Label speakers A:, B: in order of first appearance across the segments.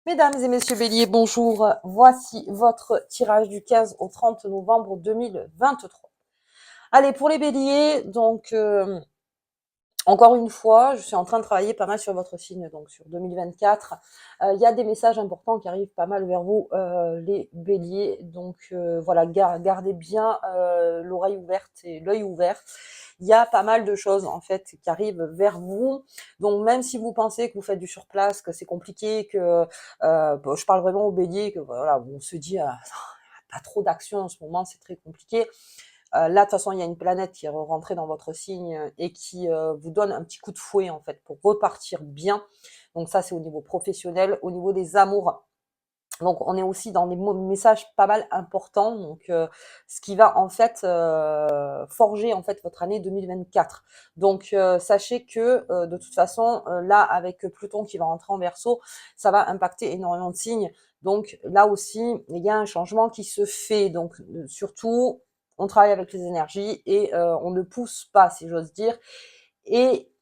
A: Mesdames et messieurs béliers, bonjour. Voici votre tirage du 15 au 30 novembre 2023. Allez, pour les béliers, donc encore une fois, je suis en train de travailler pas mal sur votre signe, donc sur 2024. Il y a des messages importants qui arrivent pas mal vers vous, les béliers. Donc voilà, gardez bien l'oreille ouverte et l'œil ouvert. Il y a pas mal de choses en fait qui arrivent vers vous. Donc même si vous pensez que vous faites du surplace, que c'est compliqué, que bon, je parle vraiment aux béliers, que voilà, on se dit pas trop d'action en ce moment, c'est très compliqué. Là, de toute façon, il y a une planète qui est rentrée dans votre signe et qui vous donne un petit coup de fouet, en fait, pour repartir bien. Donc ça, c'est au niveau professionnel. Au niveau des amours, donc on est aussi dans des messages pas mal importants, donc ce qui va en fait forger en fait votre année 2024. Donc sachez que de toute façon, là, avec Pluton qui va rentrer en Verseau, ça va impacter énormément de signes. Donc là aussi, il y a un changement qui se fait. Donc surtout, on travaille avec les énergies et on ne pousse pas, si j'ose dire. Et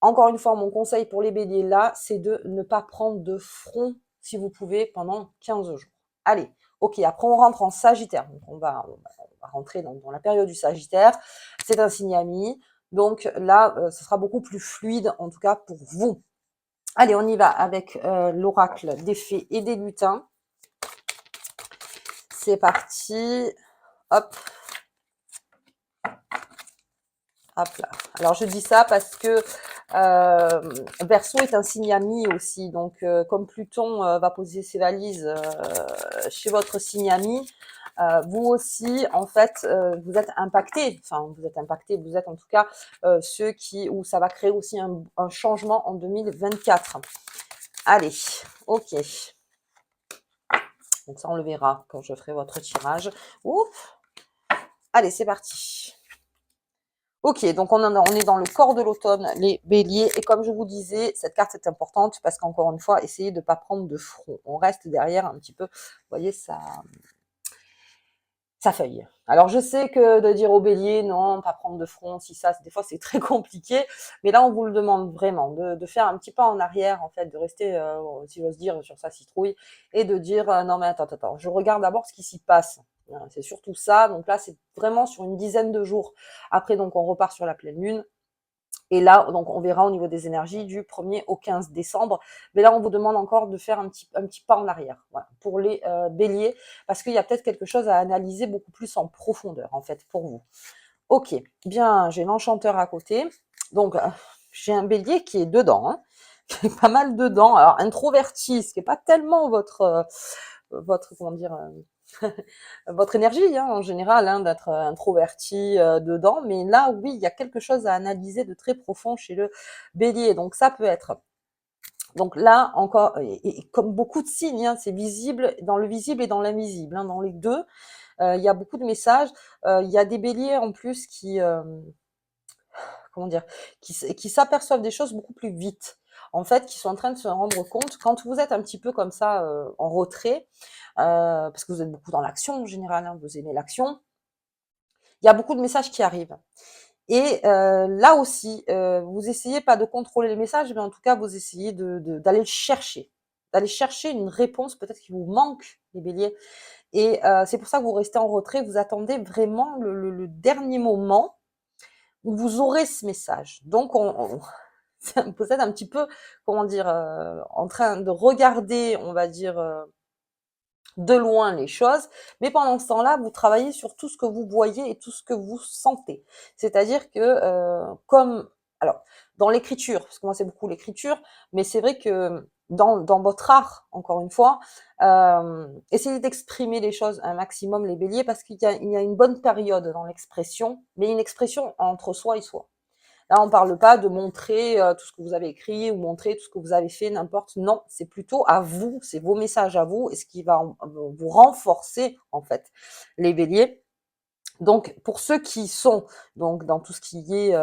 A: encore une fois, mon conseil pour les béliers là, c'est de ne pas prendre de front, si vous pouvez, pendant 15 jours. Allez, ok, après on rentre en Sagittaire. Donc on va rentrer dans la période du Sagittaire. C'est un signe ami. Donc là, ce sera beaucoup plus fluide, en tout cas pour vous. Allez, on y va avec l'oracle des fées et des lutins. C'est parti. Hop. Hop là. Alors je dis ça parce que Verseau est un signe ami aussi, donc comme Pluton va poser ses valises chez votre signe ami, vous aussi en fait vous êtes impacté, enfin vous êtes en tout cas ceux qui où ça va créer aussi un changement en 2024. Allez, ok. Donc ça on le verra quand je ferai votre tirage. Ouf. Allez, c'est parti. Ok, donc on est dans le corps de l'automne, les béliers. Et comme je vous disais, cette carte est importante parce qu'encore une fois, essayez de ne pas prendre de front. On reste derrière un petit peu, vous voyez, sa feuille. Alors je sais que de dire aux béliers, non, pas prendre de front, si ça, des fois c'est très compliqué. Mais là, on vous le demande vraiment, de faire un petit pas en arrière, en fait, de rester, si j'ose dire, sur sa citrouille et de dire, non mais attends, je regarde d'abord ce qui s'y passe. C'est surtout ça. Donc là, c'est vraiment sur une dizaine de jours. Après, donc, on repart sur la pleine lune. Et là, donc, on verra au niveau des énergies du 1er au 15 décembre. Mais là, on vous demande encore de faire un petit pas en arrière, voilà, pour les béliers, parce qu'il y a peut-être quelque chose à analyser beaucoup plus en profondeur, en fait, pour vous. Ok, bien, j'ai l'enchanteur à côté. Donc, j'ai un bélier qui est dedans, hein, qui est pas mal dedans. Alors, introverti, ce qui n'est pas tellement votre comment dire, votre énergie hein, en général, hein, d'être introverti dedans. Mais là, oui, il y a quelque chose à analyser de très profond chez le bélier. Donc ça peut être. Donc là, encore, et comme beaucoup de signes, hein, c'est visible dans le visible et dans l'invisible. Hein, dans les deux, il y a beaucoup de messages. Il y a des béliers en plus qui, comment dire, qui s'aperçoivent des choses beaucoup plus vite. En fait, qui sont en train de se rendre compte, quand vous êtes un petit peu comme ça en retrait, parce que vous êtes beaucoup dans l'action en général, hein, vous aimez l'action, il y a beaucoup de messages qui arrivent. Et là aussi, vous essayez pas de contrôler les messages, mais en tout cas, vous essayez d'aller le chercher, d'aller chercher une réponse peut-être qui vous manque, les béliers. Et c'est pour ça que vous restez en retrait, vous attendez vraiment le dernier moment où vous aurez ce message. Donc, vous êtes un petit peu, comment dire, en train de regarder, on va dire, de loin les choses, mais pendant ce temps-là, vous travaillez sur tout ce que vous voyez et tout ce que vous sentez. C'est-à-dire que, comme, alors, dans l'écriture, parce que moi c'est beaucoup l'écriture, mais c'est vrai que dans votre art, encore une fois, essayez d'exprimer les choses un maximum, les béliers, parce il y a une bonne période dans l'expression, mais une expression entre soi et soi. Là, on parle pas de montrer tout ce que vous avez écrit ou montrer tout ce que vous avez fait, n'importe. Non, c'est plutôt à vous, c'est vos messages à vous et ce qui va vous renforcer en fait, les béliers. Donc, pour ceux qui sont donc dans tout ce qui est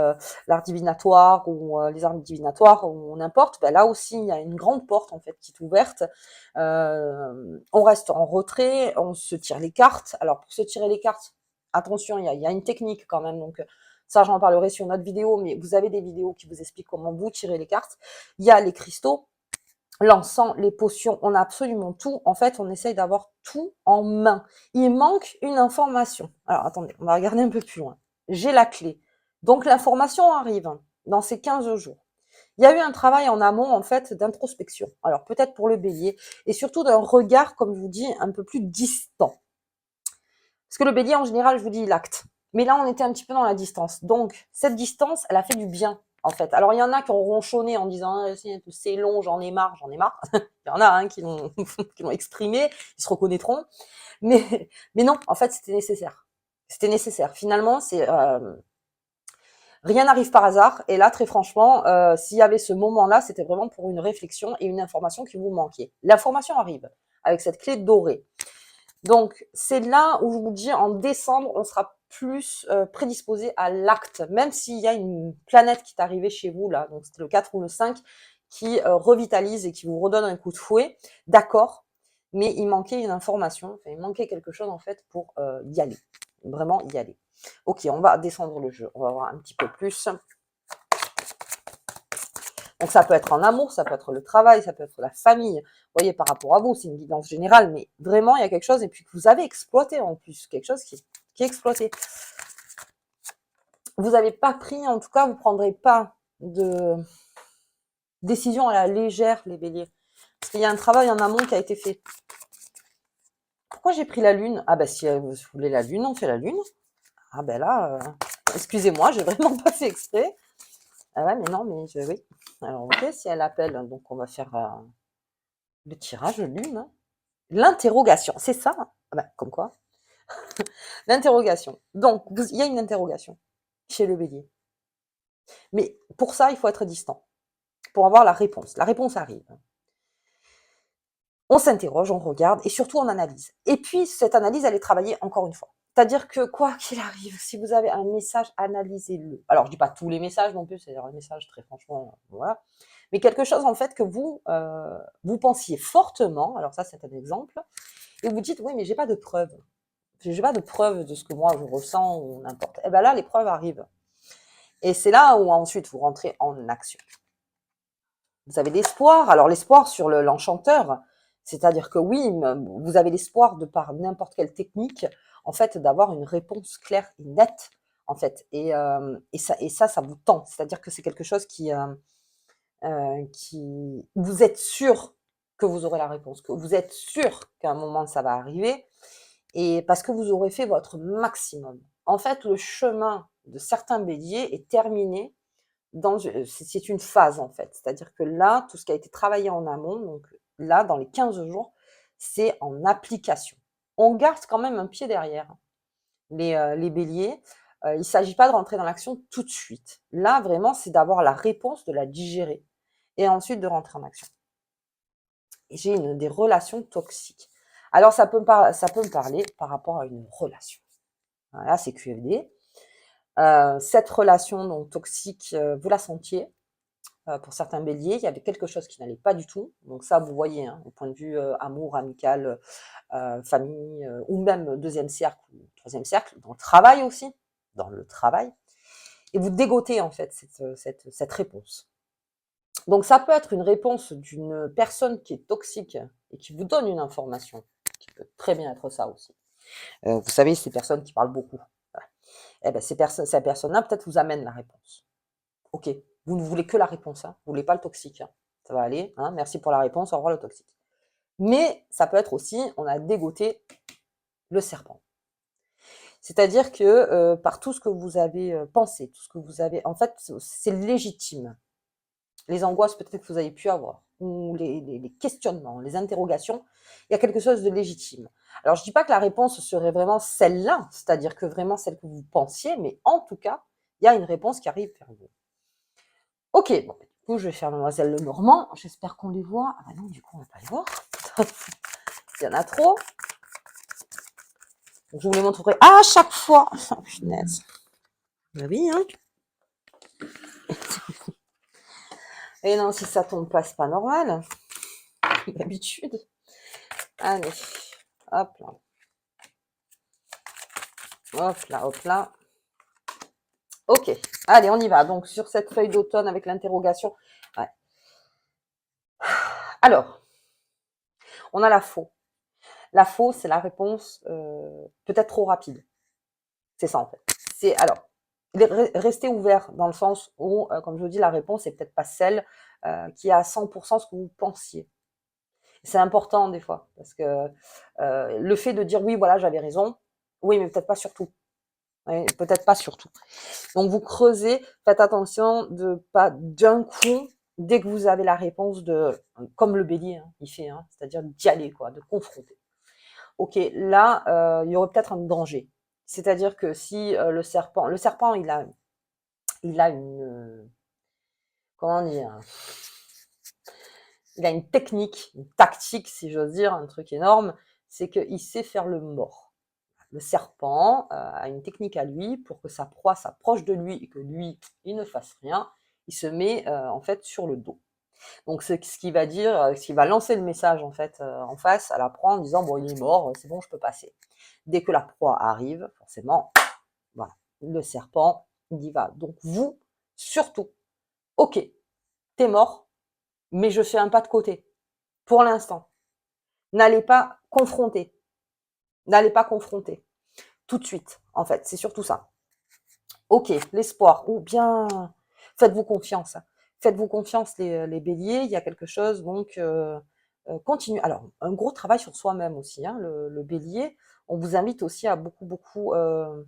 A: l'art divinatoire ou les armes divinatoires ou n'importe, ben là aussi il y a une grande porte en fait qui est ouverte. On reste en retrait, on se tire les cartes. Alors pour se tirer les cartes, attention, il y a une technique quand même. Donc ça, j'en parlerai sur une autre vidéo, mais vous avez des vidéos qui vous expliquent comment vous tirez les cartes. Il y a les cristaux. l'encens, les potions, on a absolument tout. En fait, on essaye d'avoir tout en main. Il manque une information. Alors, attendez, on va regarder un peu plus loin. J'ai la clé. Donc, l'information arrive dans ces 15 jours. Il y a eu un travail en amont, en fait, d'introspection. Alors, peut-être pour le bélier, et surtout d'un regard, comme je vous dis, un peu plus distant. Parce que le bélier, en général, je vous dis, il acte. Mais là, on était un petit peu dans la distance. Donc, cette distance, elle a fait du bien, en fait. Alors, il y en a qui ont ronchonné en disant, ah, c'est long, j'en ai marre, j'en ai marre. Il y en a qui l'ont exprimé, ils se reconnaîtront. Mais non, en fait, c'était nécessaire. C'était nécessaire. Finalement, rien n'arrive par hasard. Et là, très franchement, s'il y avait ce moment-là, c'était vraiment pour une réflexion et une information qui vous manquait. L'information arrive avec cette clé dorée. Donc, c'est là où je vous dis, en décembre, on sera plus prédisposé à l'acte, même s'il y a une planète qui est arrivée chez vous, là, donc c'était le 4 ou le 5, qui revitalise et qui vous redonne un coup de fouet, d'accord, mais il manquait une information, enfin, il manquait quelque chose, en fait, pour y aller, vraiment y aller. Ok, on va descendre le jeu, on va voir un petit peu plus. Donc ça peut être en amour, ça peut être le travail, ça peut être la famille. Vous voyez, par rapport à vous, c'est une guidance générale, mais vraiment, il y a quelque chose, et puis que vous avez exploité en plus, quelque chose qui est exploité. Vous n'avez pas pris, en tout cas, vous ne prendrez pas de décision à la légère, les béliers. Parce qu'il y a un travail en amont qui a été fait. Pourquoi j'ai pris la lune? Ah ben si vous voulez la lune, on fait la lune. Ah ben là, excusez-moi, j'ai vraiment pas fait exprès. Ah ouais, mais non, mais oui. Alors ok, si elle appelle, donc on va faire le tirage lune. Hein. L'interrogation, c'est ça? Ah ben, comme quoi? L'interrogation. Donc, il y a une interrogation chez le bélier. Mais pour ça, il faut être distant. Pour avoir la réponse. La réponse arrive. On s'interroge, on regarde et surtout on analyse. Et puis, cette analyse, elle est travaillée encore une fois. C'est-à-dire que quoi qu'il arrive, si vous avez un message, analysez-le. Alors, je dis pas tous les messages non plus, c'est-à-dire un message très franchement, voilà. Mais quelque chose en fait que vous pensiez fortement, alors ça c'est un exemple, et vous dites oui mais j'ai pas de preuves. J'ai pas de preuves de ce que moi je ressens ou n'importe. Et bien là, les preuves arrivent. Et c'est là où ensuite vous rentrez en action. Vous avez l'espoir. Alors l'espoir sur l'enchanteur, c'est-à-dire que oui, vous avez l'espoir de par n'importe quelle technique, en fait, d'avoir une réponse claire et nette, en fait. Et ça vous tend. C'est-à-dire que c'est quelque chose qui, vous êtes sûr que vous aurez la réponse, que vous êtes sûr qu'à un moment ça va arriver, et parce que vous aurez fait votre maximum. En fait, le chemin de certains béliers est terminé c'est une phase en fait. C'est-à-dire que là, tout ce qui a été travaillé en amont, donc là, dans les 15 jours, c'est en application. On garde quand même un pied derrière les béliers. Il ne s'agit pas de rentrer dans l'action tout de suite. Là, vraiment, c'est d'avoir la réponse, de la digérer et ensuite de rentrer en action. J'ai des relations toxiques. Alors, ça peut me parler par rapport à une relation. Là, c'est QFD. Cette relation donc toxique, vous la sentiez. Pour certains béliers, il y avait quelque chose qui n'allait pas du tout. Donc ça, vous voyez, hein, au point de vue amour, amical, famille, ou même deuxième cercle ou troisième cercle, dans le travail aussi, dans le travail. Et vous dégotez en fait cette réponse. Donc ça peut être une réponse d'une personne qui est toxique et qui vous donne une information, qui peut très bien être ça aussi. Vous savez, ces personnes qui parlent beaucoup. Voilà. Eh ben, ces personnes-là, peut-être vous amènent la réponse. Ok, vous ne voulez que la réponse, hein. Vous ne voulez pas le toxique. Hein. Ça va aller, hein. Merci pour la réponse, au revoir le toxique. Mais ça peut être aussi, on a dégoté le serpent. C'est-à-dire que par tout ce que vous avez pensé, tout ce que vous avez, en fait, c'est légitime. Les angoisses peut-être que vous avez pu avoir, ou les questionnements, les interrogations, il y a quelque chose de légitime. Alors je ne dis pas que la réponse serait vraiment celle-là, c'est-à-dire que vraiment celle que vous pensiez, mais en tout cas, il y a une réponse qui arrive vers vous. Ok, bon, du coup, je vais faire Mademoiselle Lenormand. J'espère qu'on les voit. Ah bah non, du coup, on va pas les voir. Il y en a trop. Donc, je vous les montrerai à chaque fois. Oh, punaise. Bah oui, hein. Et non, si ça tombe pas, c'est pas normal. D'habitude. Allez, hop là. Hop là, hop là. Ok, allez, on y va. Donc, sur cette feuille d'automne avec l'interrogation. Ouais. Alors, on a la faux. La faux, c'est la réponse peut-être trop rapide. C'est ça en fait. C'est alors rester ouvert dans le sens où, comme je vous dis, la réponse est peut-être pas celle qui est à 100% ce que vous pensiez. C'est important des fois parce que le fait de dire oui, voilà, j'avais raison, oui, mais peut-être pas sur tout. Oui, peut-être pas sur tout. Donc vous creusez, faites attention de pas d'un coup, dès que vous avez la réponse de, comme le bélier, hein, il fait, hein, c'est-à-dire d'y aller, quoi, de confronter. Ok, là, il y aurait peut-être un danger. C'est-à-dire que si le serpent, il a comment dire, il a une technique, une tactique, si j'ose dire, un truc énorme, c'est qu'il sait faire le mort. Le serpent a une technique à lui pour que sa proie s'approche de lui et que lui, il ne fasse rien. Il se met en fait sur le dos. Donc c'est ce qui va dire, ce qui va lancer le message en fait en face à la proie en disant bon il est mort, c'est bon je peux passer. Dès que la proie arrive, forcément, voilà, le serpent il y va. Donc vous surtout, ok, t'es mort, mais je fais un pas de côté pour l'instant. N'allez pas confronter, n'allez pas confronter tout de suite en fait, c'est surtout ça. Ok, l'espoir, ou bien faites-vous confiance. Faites-vous confiance les béliers, il y a quelque chose, donc continue. Alors, un gros travail sur soi-même aussi, hein, le bélier. On vous invite aussi à beaucoup euh,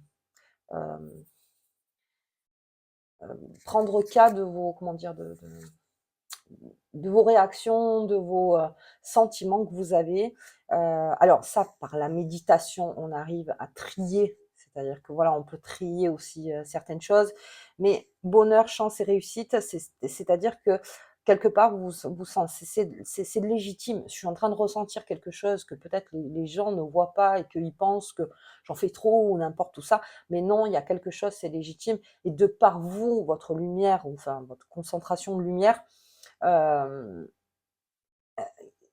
A: prendre cas de vos, comment dire, de vos réactions, de vos sentiments que vous avez. Alors ça, par la méditation, on arrive à trier, c'est-à-dire que voilà, on peut trier aussi certaines choses. Mais bonheur, chance et réussite, c'est-à-dire que quelque part, vous sentez, c'est légitime. Je suis en train de ressentir quelque chose que peut-être les gens ne voient pas et qu'ils pensent que j'en fais trop ou n'importe tout ça. Mais non, il y a quelque chose, c'est légitime. Et de par vous, votre lumière, enfin votre concentration de lumière, euh,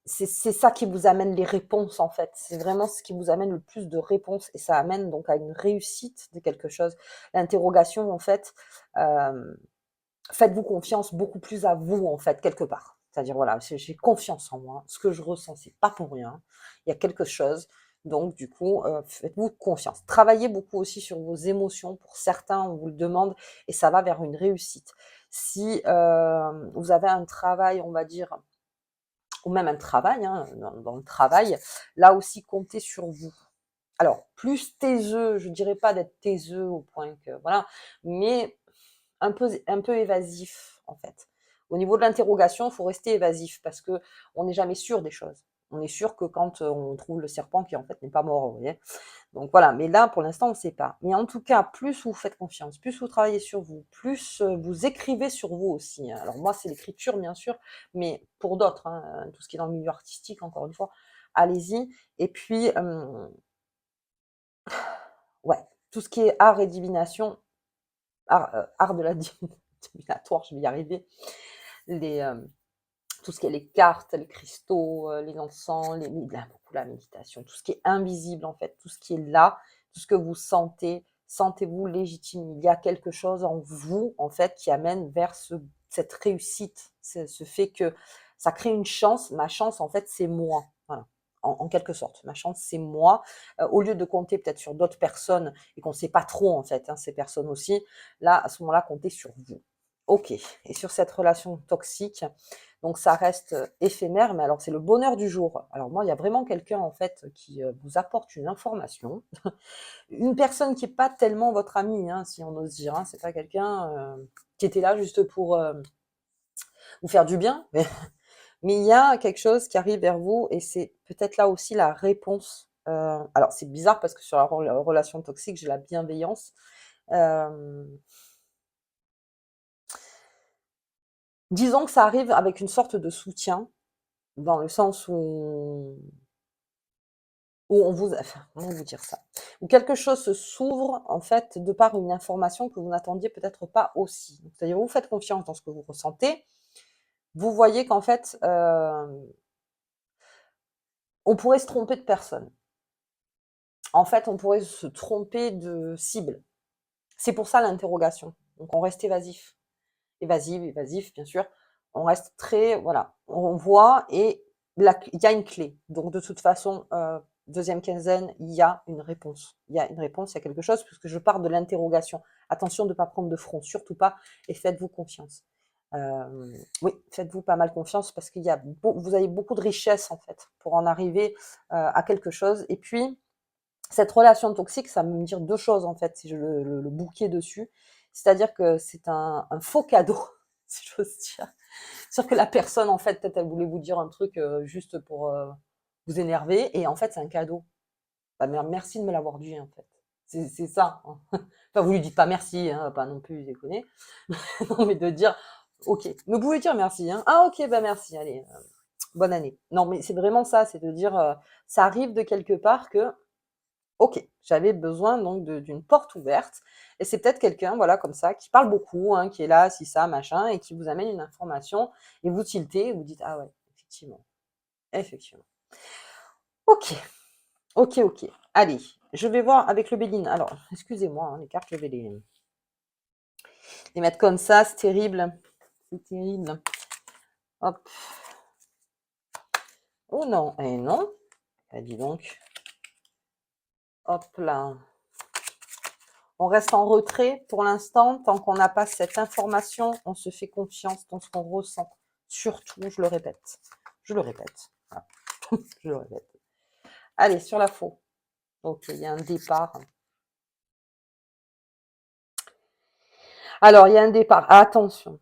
A: c'est ça qui vous amène les réponses en fait. C'est vraiment ce qui vous amène le plus de réponses et ça amène donc à une réussite de quelque chose. L'interrogation en fait, euh, faites-vous confiance beaucoup plus à vous en fait quelque part. C'est-à-dire voilà, j'ai confiance en moi. Ce que je ressens, c'est pas pour rien. Il y a quelque chose. Donc du coup, faites-vous confiance. Travaillez beaucoup aussi sur vos émotions. Pour certains, on vous le demande et ça va vers une réussite. Si vous avez un travail, on va dire ou même un travail, hein, dans le travail, là aussi comptez sur vous. Alors, plus taiseux, je dirais pas d'être taiseux au point que, voilà, mais un peu évasif, en fait. Au niveau de l'interrogation, il faut rester évasif parce que on n'est jamais sûr des choses. On est sûr que quand on trouve le serpent qui en fait n'est pas mort, vous voyez. Donc voilà, mais là pour l'instant on ne sait pas. Mais en tout cas, plus vous faites confiance, plus vous travaillez sur vous, plus vous écrivez sur vous aussi, hein. Alors moi c'est l'écriture bien sûr, mais pour d'autres, hein, tout ce qui est dans le milieu artistique, encore une fois, allez-y. Et puis ouais, tout ce qui est art et divination, art de la divinatoire, je vais y arriver. Les, tout ce qui est les cartes, les cristaux, les encens, beaucoup la méditation, tout ce qui est invisible en fait, tout ce qui est là, tout ce que vous sentez, sentez-vous légitime. Il y a quelque chose en vous en fait qui amène vers cette réussite, ce fait que ça crée une chance. Ma chance en fait c'est moi, voilà. En quelque sorte, ma chance c'est moi. Au lieu de compter peut-être sur d'autres personnes et qu'on ne sait pas trop en fait, hein, ces personnes aussi, là à ce moment-là comptez sur vous. Ok. Et sur cette relation toxique, donc ça reste éphémère, mais alors c'est le bonheur du jour. Alors moi, il y a vraiment quelqu'un en fait qui vous apporte une information, une personne qui est pas tellement votre ami, hein, si on ose dire. Hein. C'est pas quelqu'un qui était là juste pour vous faire du bien, mais il y a quelque chose qui arrive vers vous et c'est peut-être là aussi la réponse. Alors c'est bizarre parce que sur la relation toxique, j'ai la bienveillance. Euh, disons que ça arrive avec une sorte de soutien, dans le sens où on vous, enfin, comment vous dire ça? Où quelque chose se s'ouvre, en fait, de par une information que vous n'attendiez peut-être pas aussi. Donc, c'est-à-dire, vous faites confiance dans ce que vous ressentez. Vous voyez qu'en fait, on pourrait se tromper de personne. En fait, on pourrait se tromper de cible. C'est pour ça l'interrogation. Donc, on reste évasif. Évasif, bien sûr. on reste très, voilà, on voit et il y a une clé. Donc de toute façon, deuxième quinzaine, il y a une réponse. Il y a une réponse, il y a quelque chose, puisque je pars de l'interrogation. Attention de ne pas prendre de front, surtout pas, et faites-vous confiance. Oui, faites-vous pas mal confiance parce qu'il y a vous avez beaucoup de richesse en fait pour en arriver à quelque chose. Et puis, cette relation toxique, ça veut me dire deux choses en fait, si je le bouquet dessus. C'est-à-dire que c'est un faux cadeau, si j'ose dire. C'est-à-dire que la personne, en fait, peut-être elle voulait vous dire un truc juste pour vous énerver, et en fait, c'est un cadeau. Bah, merci de me l'avoir dit, en fait. C'est ça. Hein. Enfin, vous lui dites pas merci, hein, pas non plus déconner. Non, mais de dire, ok, mais vous pouvez dire merci. Hein. Ah, ok, bah merci, allez, bonne année. Non, mais c'est vraiment ça, c'est de dire, ça arrive de quelque part que OK, j'avais besoin donc d'une porte ouverte, et c'est peut-être quelqu'un, voilà, comme ça, qui parle beaucoup, hein, qui est là, si ça, machin, et qui vous amène une information, et vous tiltez, et vous dites: «Ah ouais, effectivement, effectivement». OK, OK, OK. Allez, je vais voir avec le Béline. Alors, excusez-moi, hein, les cartes, je vais les mettre comme ça, c'est terrible. C'est terrible. Hop. Oh non, eh non. Ah dis donc. Hop là. On reste en retrait pour l'instant. Tant qu'on n'a pas cette information, on se fait confiance dans ce qu'on ressent. Surtout, je le répète. Je le répète. Voilà. Je le répète. Allez, sur la faux. Donc, il y a un départ. Alors, il y a un départ. Attention.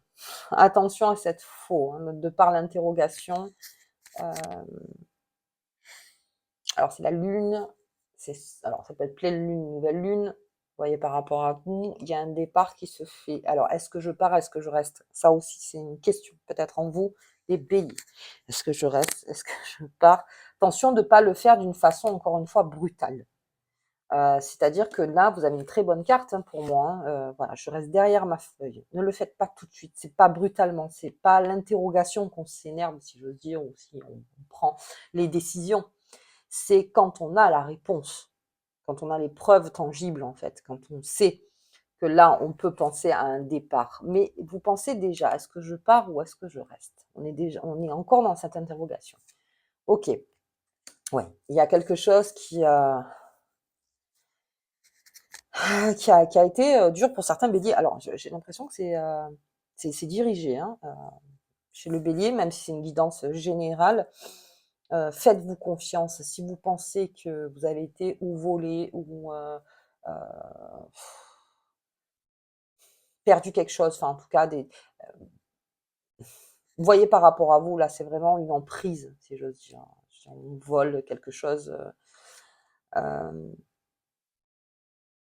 A: Attention à cette faux, hein, de par l'interrogation. Euh, alors, c'est la lune. Alors, ça peut être pleine lune, nouvelle lune. Vous voyez, par rapport à vous, il y a un départ qui se fait. Alors, est-ce que je pars, est-ce que je reste? Ça aussi, c'est une question, peut-être en vous, les béliers. Est-ce que je reste? Est-ce que je pars? Attention de ne pas le faire d'une façon, encore une fois, brutale. C'est-à-dire que là, vous avez une très bonne carte hein, pour moi. Hein. Voilà, je reste derrière ma feuille. Ne le faites pas tout de suite. C'est pas brutalement. C'est pas l'interrogation qu'on s'énerve, si j'ose dire, ou si on prend les décisions. C'est quand on a la réponse, quand on a les preuves tangibles en fait, quand on sait que là, on peut penser à un départ. Mais vous pensez déjà, est-ce que je pars ou est-ce que je reste? On est encore dans cette interrogation. Ok, ouais, il y a quelque chose qui a été dur pour certains béliers. Alors, j'ai l'impression que c'est dirigé hein, chez le bélier, même si c'est une guidance générale. Faites-vous confiance. Si vous pensez que vous avez été ou volé ou euh, perdu quelque chose, enfin en tout cas vous voyez par rapport à vous, là, c'est vraiment une emprise, si j'ose dire. Si on vole quelque chose,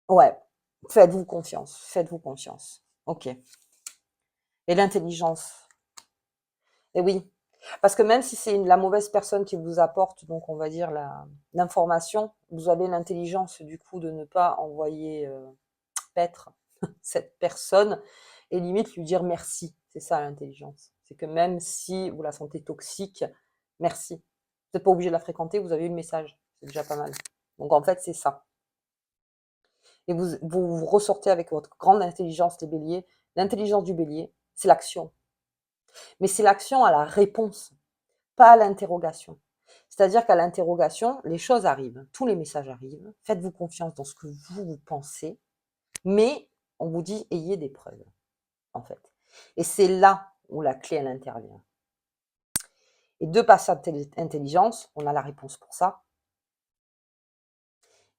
A: ouais, faites-vous confiance, faites-vous confiance. OK. Et l'intelligence. Et oui, parce que même si c'est la mauvaise personne qui vous apporte, donc on va dire l'information, vous avez l'intelligence du coup de ne pas envoyer paître cette personne et limite lui dire merci. C'est ça l'intelligence. C'est que même si vous la sentez toxique, merci. Vous n'êtes pas obligé de la fréquenter, vous avez eu le message. C'est déjà pas mal. Donc en fait, c'est ça. Et vous ressortez avec votre grande intelligence, les béliers. L'intelligence du bélier, c'est l'action. Mais c'est l'action à la réponse, pas à l'interrogation. C'est-à-dire qu'à l'interrogation, les choses arrivent, tous les messages arrivent. Faites-vous confiance dans ce que vous pensez, mais on vous dit ayez des preuves, en fait. Et c'est là où la clé, elle intervient. Et de par cette intelligence, on a la réponse pour ça,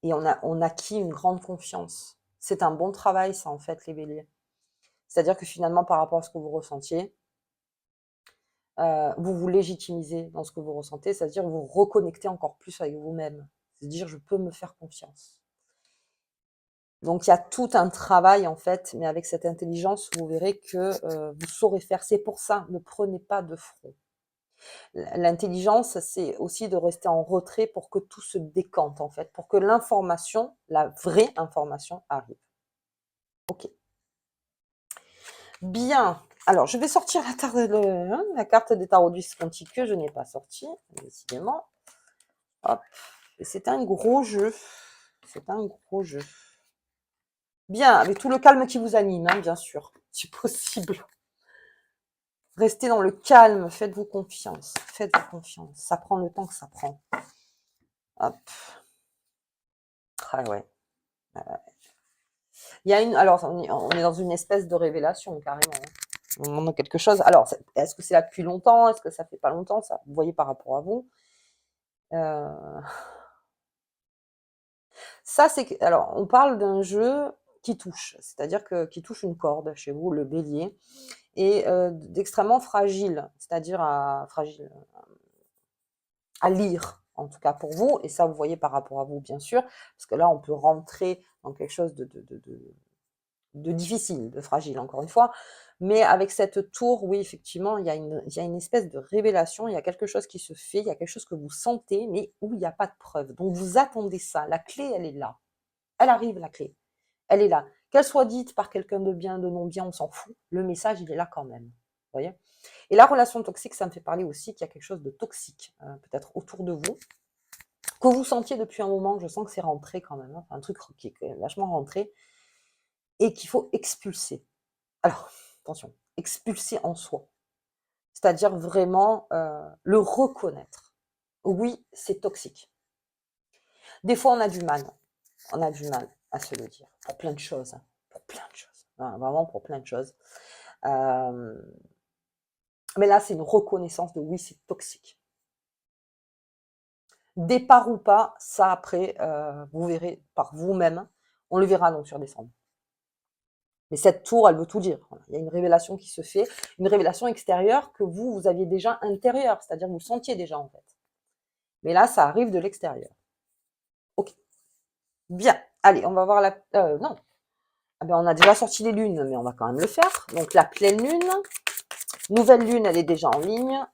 A: et on acquis une grande confiance. C'est un bon travail, ça, en fait, les béliers. C'est-à-dire que finalement, par rapport à ce que vous ressentiez, vous vous légitimisez dans ce que vous ressentez, c'est-à-dire vous reconnectez encore plus avec vous-même. C'est-à-dire, je peux me faire confiance. Donc, il y a tout un travail, en fait, mais avec cette intelligence, vous verrez que vous saurez faire. C'est pour ça, ne prenez pas de front. L'intelligence, c'est aussi de rester en retrait pour que tout se décante, en fait, pour que l'information, la vraie information, arrive. Ok. Bien. Alors, je vais sortir la carte des tarots du Visconti que je n'ai pas sortie, décidément. Hop. Et c'est un gros jeu. C'est un gros jeu. Bien, avec tout le calme qui vous anime, hein, bien sûr, si possible. Restez dans le calme, faites-vous confiance. Faites-vous confiance. Ça prend le temps que ça prend. Hop. Ah ouais. Il y a une, alors, on est dans une espèce de révélation, carrément. On demande quelque chose. Alors, est-ce que c'est là depuis longtemps? Est-ce que ça fait pas longtemps? Ça, vous voyez par rapport à vous. Euh, Ça, c'est que, alors, on parle d'un jeu qui touche, c'est-à-dire que qui touche une corde chez vous, le bélier, et d'extrêmement fragile, c'est-à-dire fragile à lire, en tout cas pour vous, et ça, vous voyez par rapport à vous, bien sûr, parce que là, on peut rentrer dans quelque chose de difficile, de fragile, encore une fois. Mais avec cette tour, oui, effectivement, il y a une espèce de révélation, il y a quelque chose qui se fait, il y a quelque chose que vous sentez, mais où il n'y a pas de preuve. Donc vous attendez ça. La clé, elle est là. Elle arrive, la clé. Elle est là. Qu'elle soit dite par quelqu'un de bien, de non bien, on s'en fout. Le message, il est là quand même. Vous voyez? Et la relation toxique, ça me fait parler aussi qu'il y a quelque chose de toxique, peut-être autour de vous, que vous sentiez depuis un moment. Je sens que c'est rentré quand même, hein, un truc qui est vachement rentré, et qu'il faut expulser. Alors, attention, expulser en soi. C'est-à-dire vraiment le reconnaître. Oui, c'est toxique. Des fois, on a du mal. On a du mal à se le dire. Pour plein de choses. Pour plein de choses. Vraiment pour plein de choses. Mais là, c'est une reconnaissance de oui, c'est toxique. Départ ou pas, ça après, vous verrez par vous-même. On le verra donc sur décembre. Mais cette tour, elle veut tout dire. Il y a une révélation qui se fait, une révélation extérieure que vous aviez déjà intérieure, c'est-à-dire que vous sentiez déjà en fait. Mais là, ça arrive de l'extérieur. Ok, bien. Allez, on va voir la... non. Ah ben, on a déjà sorti les lunes, mais on va quand même le faire. Donc la pleine lune, nouvelle lune, elle est déjà en ligne.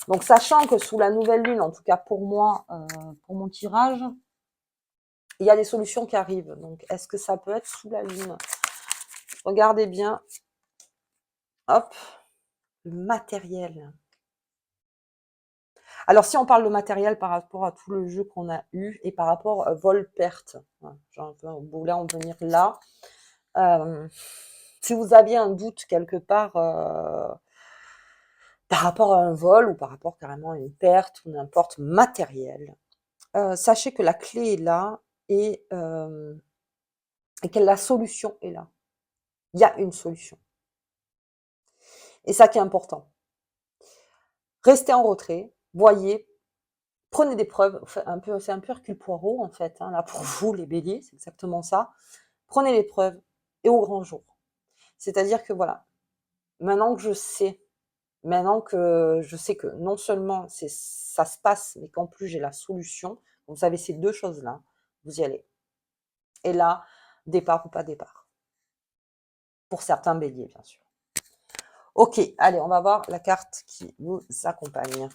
A: Donc sachant que sous la nouvelle lune, en tout cas pour moi, pour mon tirage, il y a des solutions qui arrivent. Donc est-ce que ça peut être sous la lune? Regardez bien. Hop, le matériel. Alors, si on parle de matériel par rapport à tout le jeu qu'on a eu et par rapport vol-perte, hein, vous voulez en venir là. Si vous aviez un doute quelque part par rapport à un vol ou par rapport carrément à une perte ou n'importe matériel, sachez que la clé est là et que la solution est là. Il y a une solution. Et ça qui est important. Restez en retrait, voyez, prenez des preuves, c'est un peu Hercule Poirot en fait, hein, là pour vous les béliers, c'est exactement ça. Prenez les preuves et au grand jour. C'est-à-dire que voilà, maintenant que je sais, maintenant que je sais que non seulement ça se passe, mais qu'en plus j'ai la solution, vous savez ces deux choses-là, vous y allez. Et là, départ ou pas départ. Pour certains béliers, bien sûr. Ok, allez, on va voir la carte qui vous accompagne.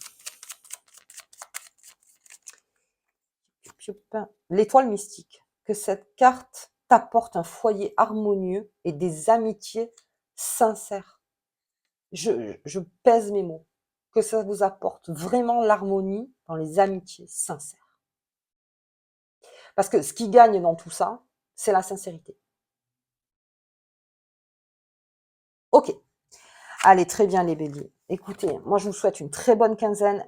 A: L'étoile mystique. Que cette carte t'apporte un foyer harmonieux et des amitiés sincères. Je pèse mes mots. Que ça vous apporte vraiment l'harmonie dans les amitiés sincères. Parce que ce qui gagne dans tout ça, c'est la sincérité. Ok. Allez, très bien les béliers. Écoutez, moi je vous souhaite une très bonne quinzaine.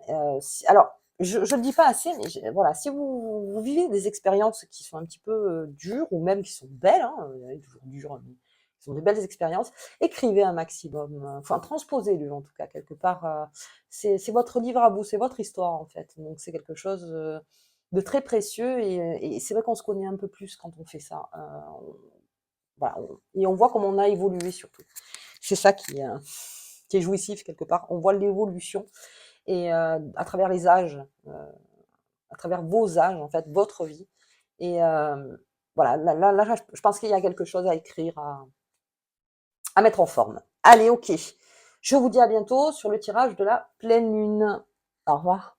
A: Alors, je ne le dis pas assez, mais voilà, si vous vivez des expériences qui sont un petit peu dures ou même qui sont belles, hein, toujours dures, mais qui sont de belles expériences, écrivez un maximum, enfin transposez-le en tout cas quelque part. C'est votre livre à vous, c'est votre histoire en fait. Donc c'est quelque chose de très précieux et c'est vrai qu'on se connaît un peu plus quand on fait ça. Voilà, et on voit comment on a évolué surtout. C'est ça qui est jouissif quelque part. On voit l'évolution et à travers les âges, à travers vos âges en fait, votre vie. Et voilà, là, je pense qu'il y a quelque chose à écrire, à mettre en forme. Allez, ok. Je vous dis à bientôt sur le tirage de la pleine lune. Au revoir.